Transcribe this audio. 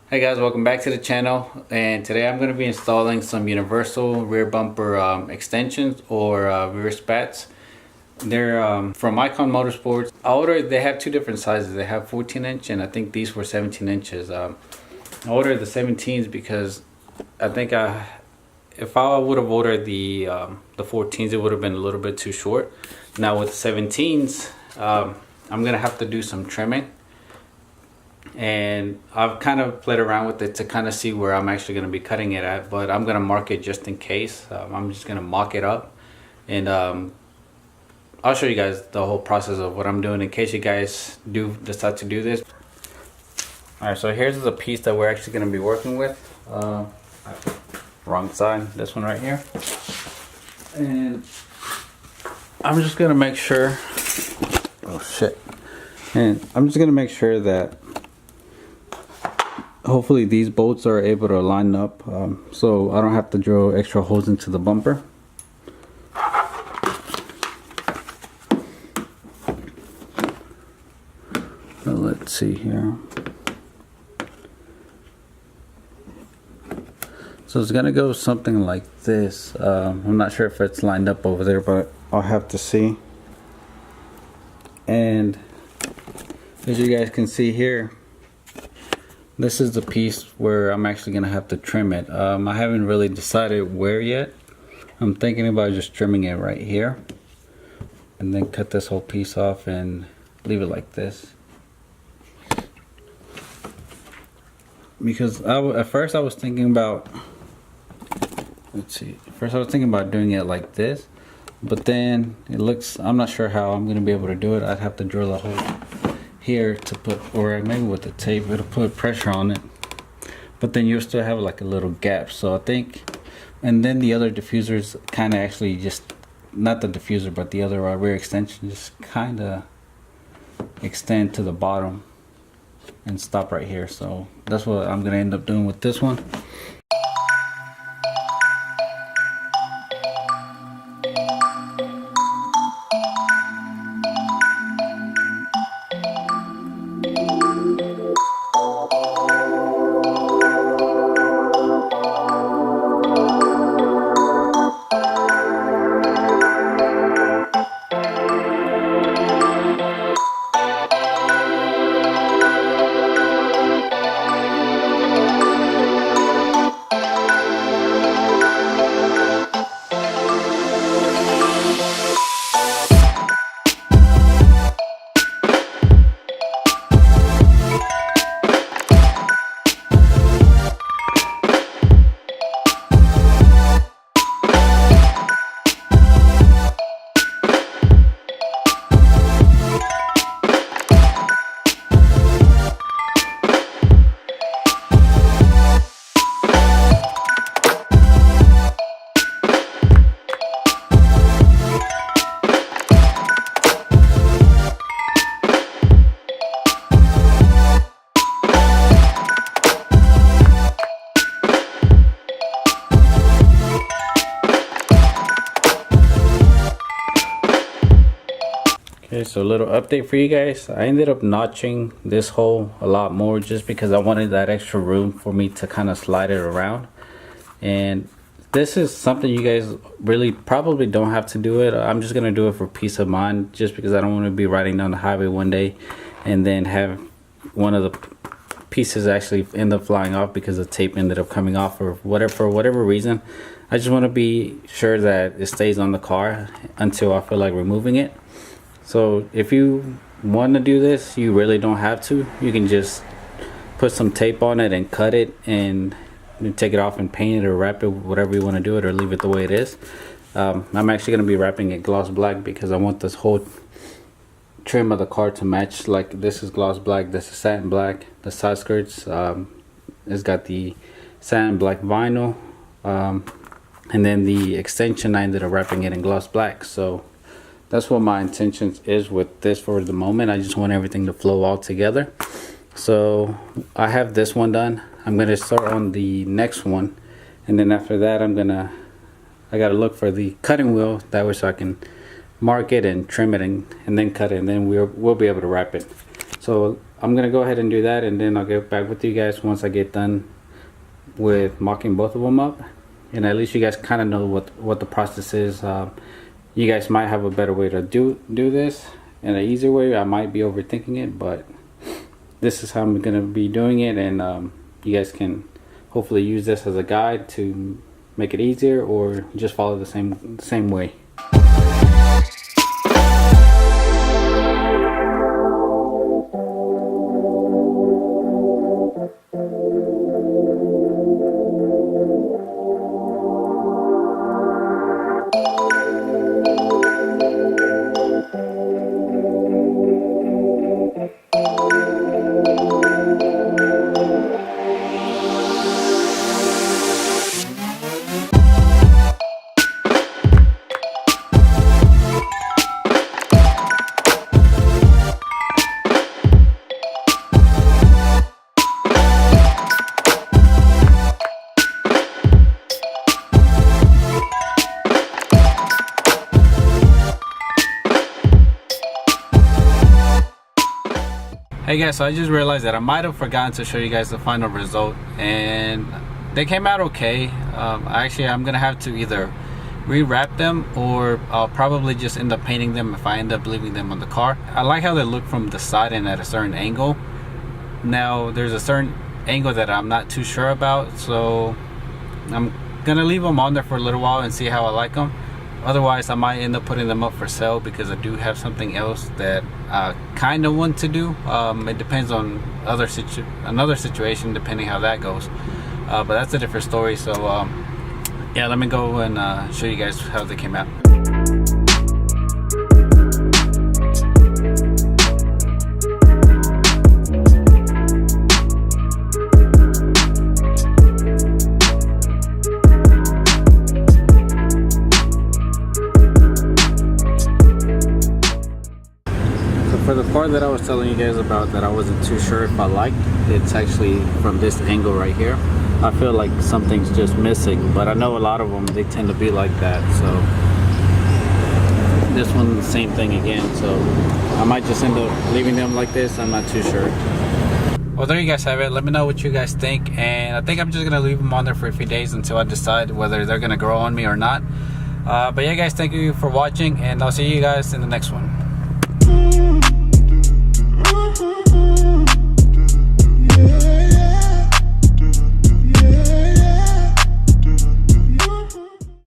Hey guys, welcome back to the channel, and today I'm going to be installing some universal rear bumper extensions or rear spats. They're from Icon Motorsports. They have two different sizes. They have 14-inch and I think these were 17 inches. I ordered the 17s because I think if I would have ordered the 14s, it would have been a little bit too short. Now with the 17s, I'm going to have to do some trimming. And I've kind of played around with it to kind of see where I'm actually going to be cutting it at, but I'm going to mark it just in case. I'm just going to mock it up, and I'll show you guys the whole process of what I'm doing in case you guys do decide to do this. Alright, so here's the piece that we're actually going to be working with. Wrong side, this one right here. And I'm just going to make sure, oh shit, and I'm just going to make sure that hopefully these bolts are able to line up, so I don't have to drill extra holes into the bumper. So let's see here. So it's gonna go something like this. I'm not sure if it's lined up over there, but I'll have to see. And as you guys can see here, this is the piece where I'm actually gonna have to trim it. I haven't really decided where yet. I'm thinking about just trimming it right here and then cut this whole piece off and leave it like this. Because at first I was thinking about, first I was thinking about doing it like this, but then I'm not sure how I'm gonna be able to do it. I'd have to drill a hole here to put, or maybe with the tape it'll put pressure on it, but then you'll still have like a little gap. So I think, and then the other diffusers kind of actually just, not the diffuser but the other rear extension, just kind of extend to the bottom and stop right here. So that's what I'm gonna end up doing with this one. Okay, so a little update for you guys. I ended up notching this hole a lot more just because I wanted that extra room for me to kind of slide it around. And this is something you guys really probably don't have to do it. I'm just gonna do it for peace of mind, just because I don't want to be riding down the highway one day and then have one of the pieces actually end up flying off because the tape ended up coming off or whatever, for whatever reason. I just want to be sure that it stays on the car until I feel like removing it. So if you want to do this, you really don't have to. You can just put some tape on it and cut it and take it off and paint it or wrap it, whatever you want to do it, or leave it the way it is. I'm actually going to be wrapping it gloss black because I want this whole trim of the car to match. Like, this is gloss black, this is satin black. The side skirts, it's got the satin black vinyl, and then the extension I ended up wrapping it in gloss black. So that's what my intentions is with this for the moment. I just want everything to flow all together. So I have this one done. I'm gonna start on the next one, and then after that I gotta look for the cutting wheel, that way so I can mark it and trim it and then cut it, and then we'll be able to wrap it. So I'm gonna go ahead and do that, and then I'll get back with you guys once I get done with mocking both of them up, and at least you guys kind of know what the process is. You guys might have a better way to do this, and an easier way. I might be overthinking it, but this is how I'm gonna be doing it, and you guys can hopefully use this as a guide to make it easier, or just follow the same way. Hey guys, so I just realized that I might have forgotten to show you guys the final result, and they came out okay. Actually, I'm gonna have to either rewrap them, or I'll probably just end up painting them if I end up leaving them on the car. I like how they look from the side and at a certain angle. Now there's a certain angle that I'm not too sure about, so I'm gonna leave them on there for a little while and see how I like them. Otherwise, I might end up putting them up for sale, because I do have something else that I kind of want to do. It depends on another situation, depending how that goes. But that's a different story. So yeah, let me go and show you guys how they came out. For the part that I was telling you guys about that I wasn't too sure if I liked, it's actually from this angle right here. I feel like something's just missing, but I know a lot of them, they tend to be like that. So this one, the same thing again. So I might just end up leaving them like this. I'm not too sure. Well, there you guys have it. Let me know what you guys think, and I think I'm just gonna leave them on there for a few days until I decide whether they're gonna grow on me or not. But yeah guys, thank you for watching, and I'll see you guys in the next one.